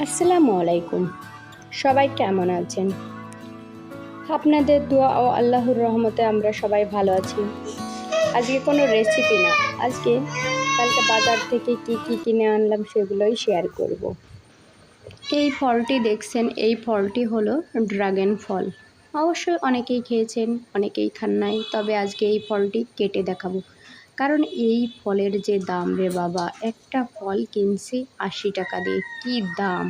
আসসালামু আলাইকুম। সবাই কেমন আছেন? আপনাদের দোয়া ও আল্লাহর রহমতে আমরা সবাই ভালো আছি। আজকে কোনো রেসিপি না, আজকে কালকে বাজার থেকে কি কিনে আনলাম সেগুলোই শেয়ার করব। এই ফলটি দেখছেন, এই ফলটি হলো ড্রাগন ফল। অবশ্যই অনেকেই খেয়েছেন, অনেকেই খান নাই, তবে আজকে এই ফলটি কেটে দেখাবো। কারণ এই ফলের যে দাম রে বাবা, একটা ফল কিনছি 80 টাকা দিয়ে, কি দাম!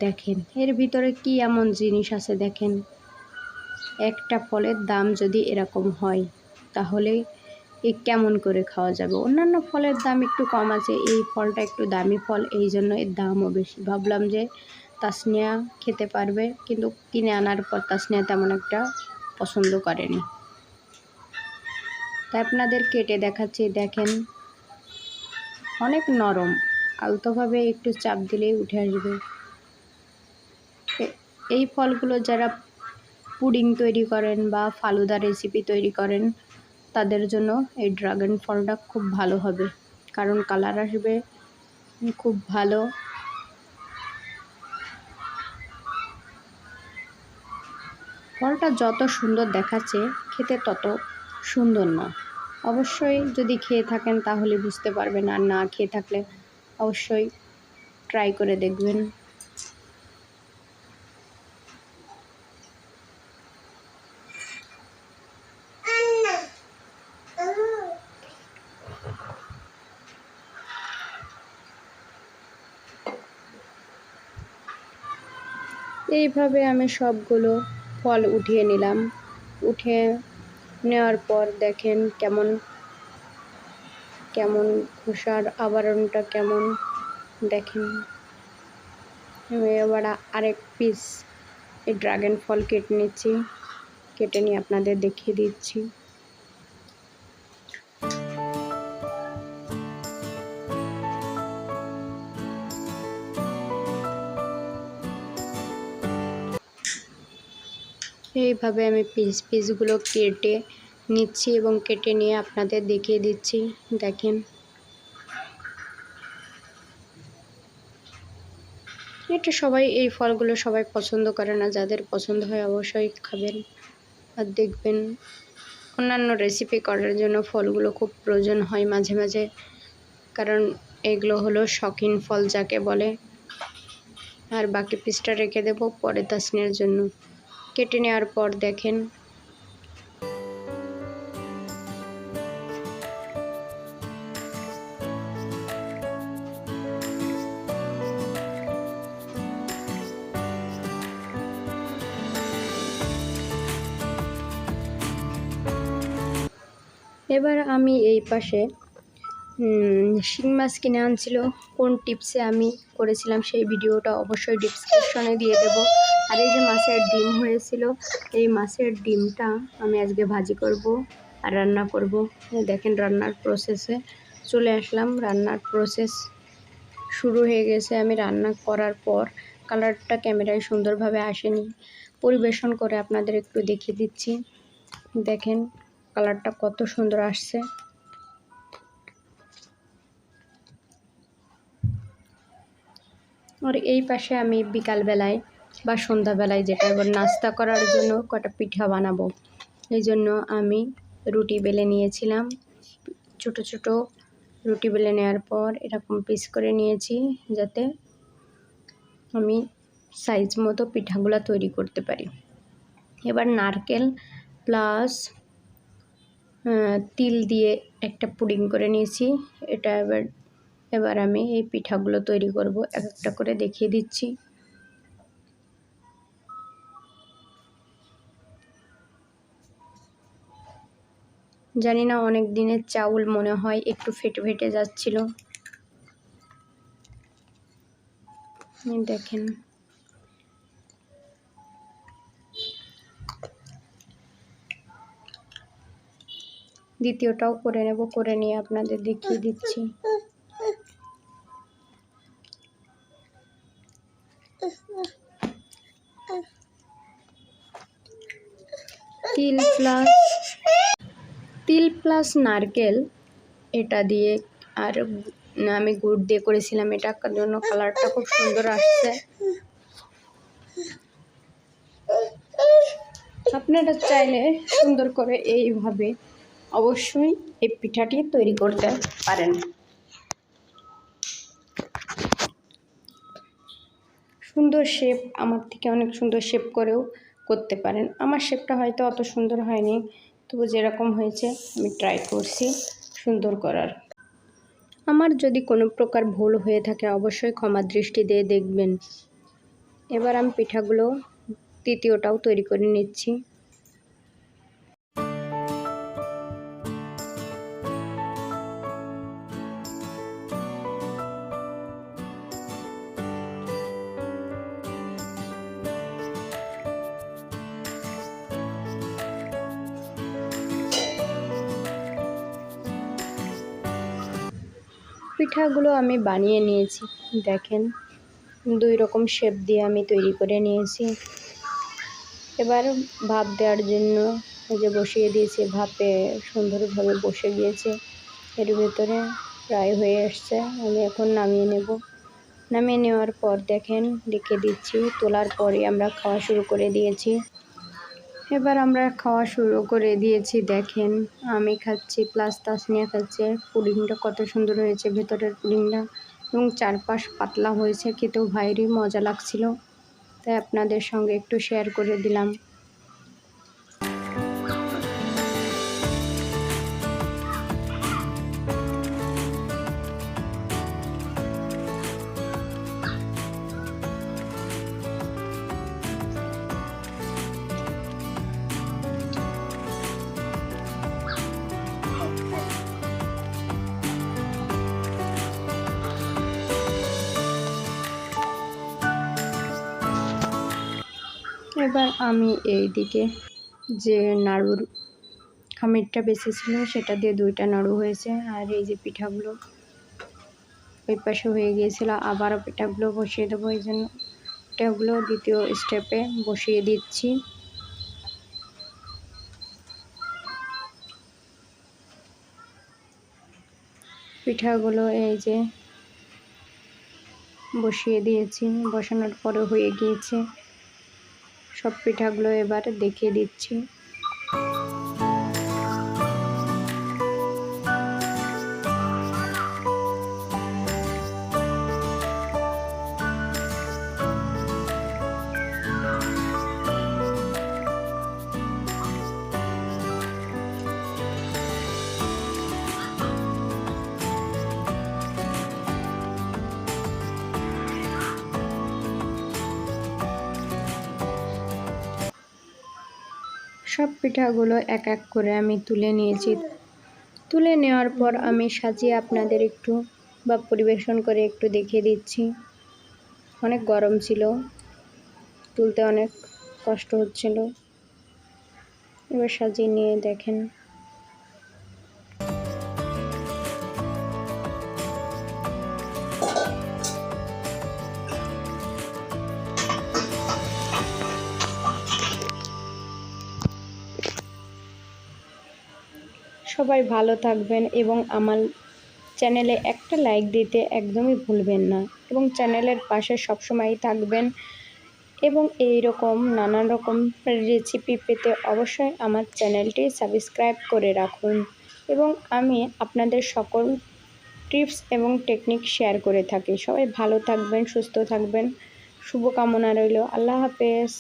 দেখেন এর ভিতরে কি এমন জিনিস আছে দেখেন। একটা ফলের দাম যদি এরকম হয় তাহলে কেমন করে খাওয়া যাবে? অন্যান্য ফলের দাম একটু কম আছে, এই ফলটা একটু দামি ফল, এই জন্য এর দামও বেশি। ভাবলাম যে তাসনিয়া খেতে পারবে, কিন্তু কিনে আনার পর তাসনিয়া তেমন একটা পছন্দ করেনি, তাই আপনাদের কেটে দেখাচ্ছি। দেখেন অনেক নরম, আলতোভাবে একটু চাপ দিলেই উঠে আসবে। এই ফলগুলো যারা পুডিং তৈরি করেন বা ফালুদা রেসিপি তৈরি করেন তাদের জন্য এই ড্রাগন ফলটা খুব ভালো হবে, কারণ কালার আসবে খুব ভালো। ফলটা যত সুন্দর দেখাচ্ছে খেতে তত সুন্দর না। অবশ্যই যদি খেয়ে থাকেন তাহলে বুঝতে পারবেন, আর না খেয়ে থাকলে অবশ্যই ট্রাই করে দেখবেন। এইভাবে আমি সবগুলো ফল উঠিয়ে নিলাম। উঠিয়ে নেওয়ার পর দেখেন কেমন কেমন খোসার আবরণটা কেমন দেখেন। আমি এবার আরেক পিস এই ড্রাগন ফল কেটে নিচ্ছি, কেটে নিয়ে আপনাদের দেখিয়ে দিচ্ছি। এইভাবে আমি পিসগুলো কেটে নিচ্ছি এবং কেটে নিয়ে আপনাদের দেখিয়ে দিচ্ছি। দেখেন এটা সবাই, এই ফলগুলো সবাই পছন্দ করে না, যাদের পছন্দ হয় অবশ্যই খাবেন। আর দেখবেন অন্যান্য রেসিপি করার জন্য ফলগুলো খুব প্রয়োজন হয় মাঝে মাঝে, কারণ এগুলো হলো শৌখিন ফল যাকে বলে। আর বাকি পিসটা রেখে দেবো পরে তাসনিয়ার জন্য। কেটে নেওয়ার পর দেখেন এবার আমি এই পাশে শিং মাছ কিনে আনছিল, কোন টিপসে আমি করেছিলাম সেই ভিডিওটা অবশ্যই ডিসক্রিপশনে দিয়ে দেব। আর এই যে মাছের ডিম হয়েছিল, এই মাছের ডিমটা আমি আজকে ভাজি করব আর রান্না করব। দেখেন রান্নার প্রসেসে চলে আসলাম, রান্নার প্রসেস শুরু হয়ে গেছে। আমি রান্না করার পর কালারটা ক্যামেরায় সুন্দরভাবে আসেনি, পরিবেশন করে আপনাদের একটু দেখিয়ে দিচ্ছি। দেখেন কালারটা কত সুন্দর আসছে। আর এই পাশে আমি বিকালবেলায় বা সন্ধ্যাবেলায় যেটা এবার নাস্তা করার জন্য কটা পিঠা বানাবো, এই জন্য আমি রুটি বেলে নিয়েছিলাম। ছোট ছোট রুটি বেলে নেওয়ার পর এরকম পিস করে নিয়েছি, যাতে আমি সাইজ মতো পিঠাগুলো তৈরি করতে পারি। এবার নারকেল প্লাস তিল দিয়ে একটা পুডিং করে নিয়েছি। এটা এবার আমি এই পিঠাগুলো তৈরি করব, এক একটা করে দেখিয়ে দিচ্ছি। জানি না অনেক দিনের চাউল মনে হয় একটু ফেটে ফেটে যাচ্ছিল। দেখেন দ্বিতীয়টাও করে নেব, করে নিয়ে আপনাদের দেখিয়ে দিচ্ছি। তিল প্লাস নারকেল এটা দিয়ে আর আমি গুড় দিয়ে করেছিলাম, এটার জন্য কালারটা খুব সুন্দর আসছে। আপনারা চাইলে সুন্দর করে এইভাবে অবশ্যই এই পিঠাটি তৈরি করতে পারেন। সুন্দর শেপ, আমার থেকে অনেক সুন্দর শেপ করেও করতে পারেন। আমার শেপটা হয়তো অত সুন্দর হয়নি, তবু যেরকম হয়েছে আমি ট্রাই করছি সুন্দর করার। আমার যদি কোনো প্রকার ভুল হয়ে থাকে অবশ্যই ক্ষমা দৃষ্টি দিয়ে দেখবেন। এবার আমি পিঠাগুলো তৃতীয়টাও তৈরি করে নিচ্ছি। পিঠাগুলো আমি বানিয়ে নিয়েছি, দেখেন 2 রকম শেপ দিয়ে আমি তৈরি করে নিয়েছি। এবার ভাপ দেওয়ার জন্য যে বসিয়ে দিয়েছি, ভাপে সুন্দরভাবে বসে গিয়েছে, এর ভিতরে প্রায় হয়ে আসছে। আমি এখন নামিয়ে নেব। নামিয়ে নেওয়ার পর দেখেন রেখে দিচ্ছি, তোলার পরে আমরা খাওয়া শুরু করে দিয়েছি। এবার আমরা খাওয়া শুরু করে দিয়েছি, দেখেন আমি খাচ্ছি প্লাস তাসনিয়া খাচ্ছে। পুডিংটা কত সুন্দর হয়েছে ভেতরের পুডিংটা, এবং চারপাশ পাতলা হয়েছে, খেতেও ভারী মজা লাগছিল, তাই আপনাদের সঙ্গে একটু শেয়ার করে দিলাম। এবার আমি এই দিকে যে নাড়ুর খামিরটা বেঁচে ছিল সেটা দিয়ে 2টা নাড়ু হয়েছে, আর এই যে পিঠাগুলো ওই পাশে হয়ে গিয়েছিল, আবারও পিঠাগুলো বসিয়ে দেবো। এই জন্য পিঠাগুলো দ্বিতীয় স্টেপে বসিয়ে দিচ্ছি। পিঠাগুলো এই যে বসিয়ে দিয়েছি, বসানোর পরে হয়ে গিয়েছে। সব পিঠাগুলো এবার দেখিয়ে দিচ্ছি। সব পিঠাগুলো এক এক করে আমি তুলে নিয়েছি। তুলে নেওয়ার পর আমি সাজিয়ে আপনাদের একটু বা পরিবেশন করে একটু দেখিয়ে দিচ্ছি। অনেক গরম ছিল, তুলতে অনেক কষ্ট হচ্ছিল। এবার সাজিয়ে নিয়ে দেখেন। সবাই ভালো থাকবেন এবং আমার চ্যানেলে একটা লাইক দিতে একদমই ভুলবেন না, এবং চ্যানেলের পাশে সবসময়ই থাকবেন, এবং এই রকম নানান রকম রেসিপি পেতে অবশ্যই আমার চ্যানেলটি সাবস্ক্রাইব করে রাখুন। এবং আমি আপনাদের সকল টিপস এবং টেকনিক শেয়ার করে থাকি। সবাই ভালো থাকবেন, সুস্থ থাকবেন, শুভকামনা রইল। আল্লাহ হাফেজ।